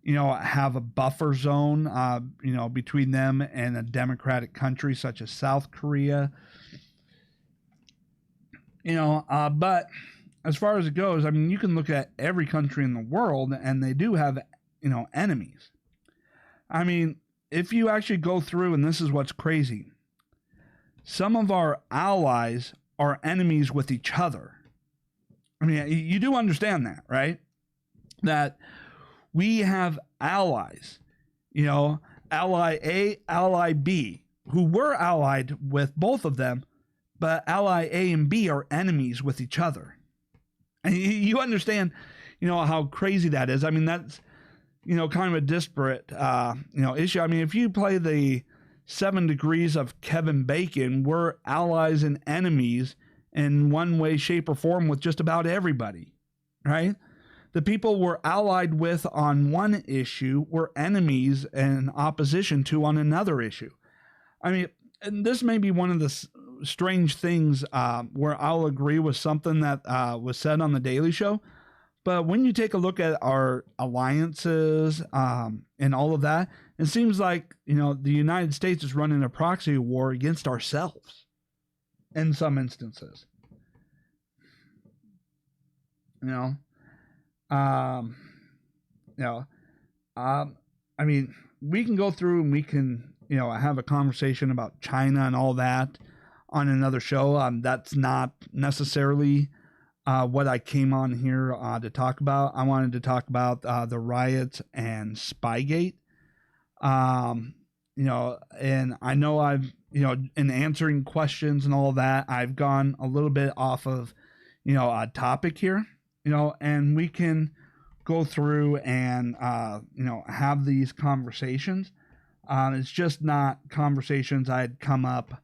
have a buffer zone, between them and a democratic country such as South Korea. But as far as it goes, you can look at every country in the world and they do have, enemies. If you actually go through, and this is what's crazy, some of our allies are enemies with each other. You do understand that, right? That we have allies, ally A, ally B, who were allied with both of them, but ally A and B are enemies with each other. And you understand, how crazy that is. That's, kind of a disparate, issue. If you play the 7 Degrees of Kevin Bacon, we're allies and enemies in one way, shape, or form with just about everybody, right? The people we're allied with on one issue, we're enemies and opposition to on another issue. and this may be one of the strange things where I'll agree with something that was said on the Daily Show. But when you take a look at our alliances and all of that, it seems like, the United States is running a proxy war against ourselves in some instances. I mean, we can go through and we can, have a conversation about China and all that on another show. That's not necessarily what I came on here to talk about. I wanted to talk about the riots and Spygate. And I know I've, in answering questions and all that, I've gone a little bit off of, a topic here, and we can go through and, have these conversations. It's just not conversations I'd come up,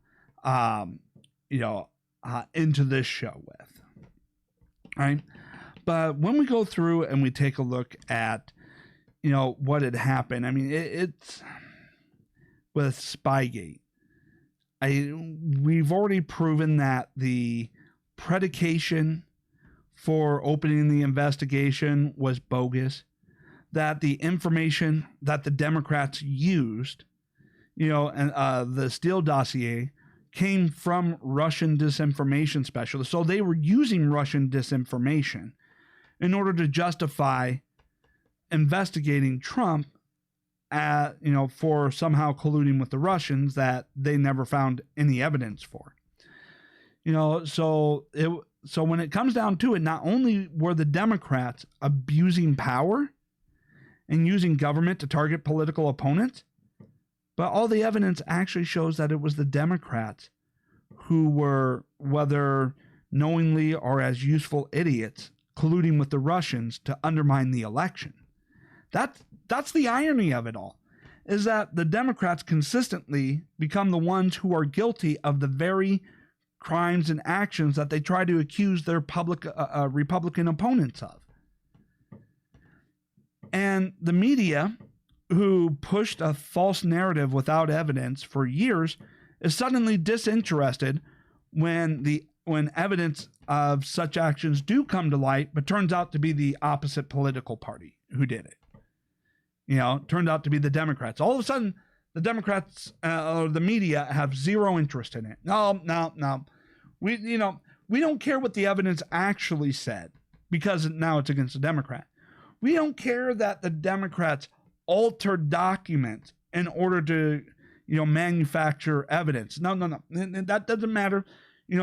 into this show with. All right. But when we go through and we take a look at, what had happened, I mean, it's with Spygate. We've already proven that the predication for opening the investigation was bogus, that the information that the Democrats used, and the Steele dossier came from Russian disinformation specialists. So they were using Russian disinformation in order to justify investigating Trump for somehow colluding with the Russians that they never found any evidence for. So when it comes down to it, not only were the Democrats abusing power and using government to target political opponents, but all the evidence actually shows that it was the Democrats who were, whether knowingly or as useful idiots, colluding with the Russians to undermine the election. That's the irony of it all, is that the Democrats consistently become the ones who are guilty of the very crimes and actions that they try to accuse their Republican opponents of. And the media, who pushed a false narrative without evidence for years, is suddenly disinterested when evidence of such actions do come to light, but turns out to be the opposite political party who did it. Turned out to be the Democrats. All of a sudden, the Democrats or the media have zero interest in it. No. We don't care what the evidence actually said, because now it's against the Democrat. We don't care that the Democrats altered documents in order to, manufacture evidence. No. That doesn't matter. We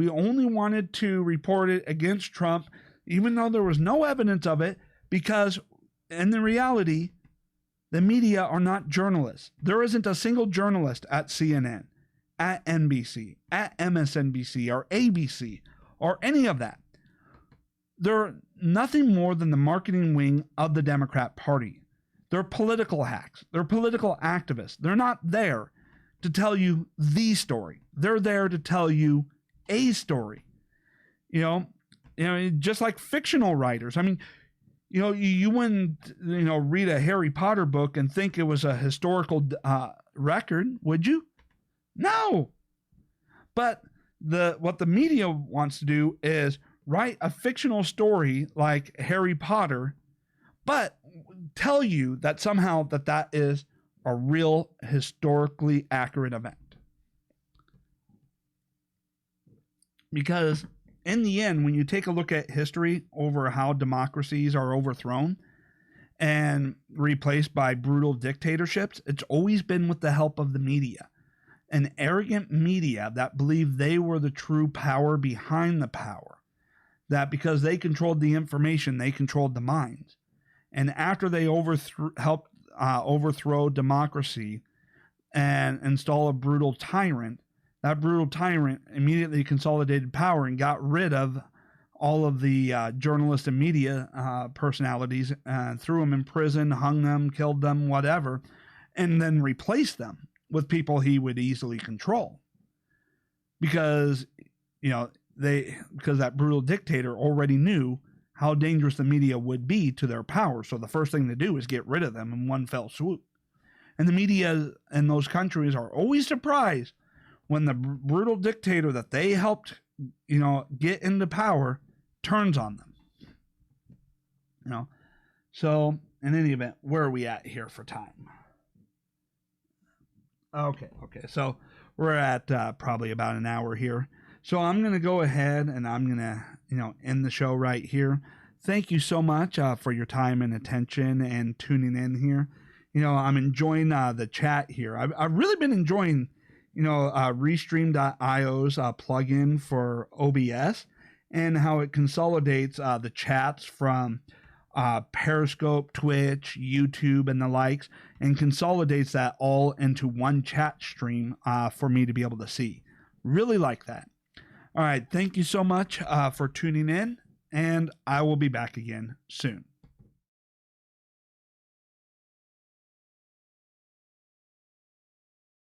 only wanted to report it against Trump, even though there was no evidence of it, because in the reality, the media are not journalists. There isn't a single journalist at CNN, at NBC, at MSNBC, or ABC, or any of that. They're nothing more than the marketing wing of the Democrat Party. They're political hacks. They're political activists. They're not there to tell you the story. They're there to tell you a story. Just like fictional writers. I mean, you wouldn't, read a Harry Potter book and think it was a historical record, would you? No. But what the media wants to do is write a fictional story like Harry Potter, but tell you that somehow that is a real historically accurate event. Because in the end, when you take a look at history over how democracies are overthrown and replaced by brutal dictatorships, it's always been with the help of the media. An arrogant media that believed they were the true power behind the power. That because they controlled the information, they controlled the minds. And after they helped overthrow democracy and install a brutal tyrant, that brutal tyrant immediately consolidated power and got rid of all of the journalists and media personalities, threw them in prison, hung them, killed them, whatever, and then replaced them with people he would easily control. Because, because that brutal dictator already knew how dangerous the media would be to their power. So the first thing to do is get rid of them in one fell swoop. And the media in those countries are always surprised when the brutal dictator that they helped, get into power turns on them. So in any event, where are we at here for time? Okay. So we're at probably about an hour here. So I'm going to go ahead and I'm going to, end the show right here. Thank you so much for your time and attention and tuning in here. I'm enjoying the chat here. I've really been enjoying, Restream.io's plugin for OBS and how it consolidates the chats from Periscope, Twitch, YouTube, and the likes, and consolidates that all into one chat stream for me to be able to see. Really like that. All right. Thank you so much for tuning in, and I will be back again soon.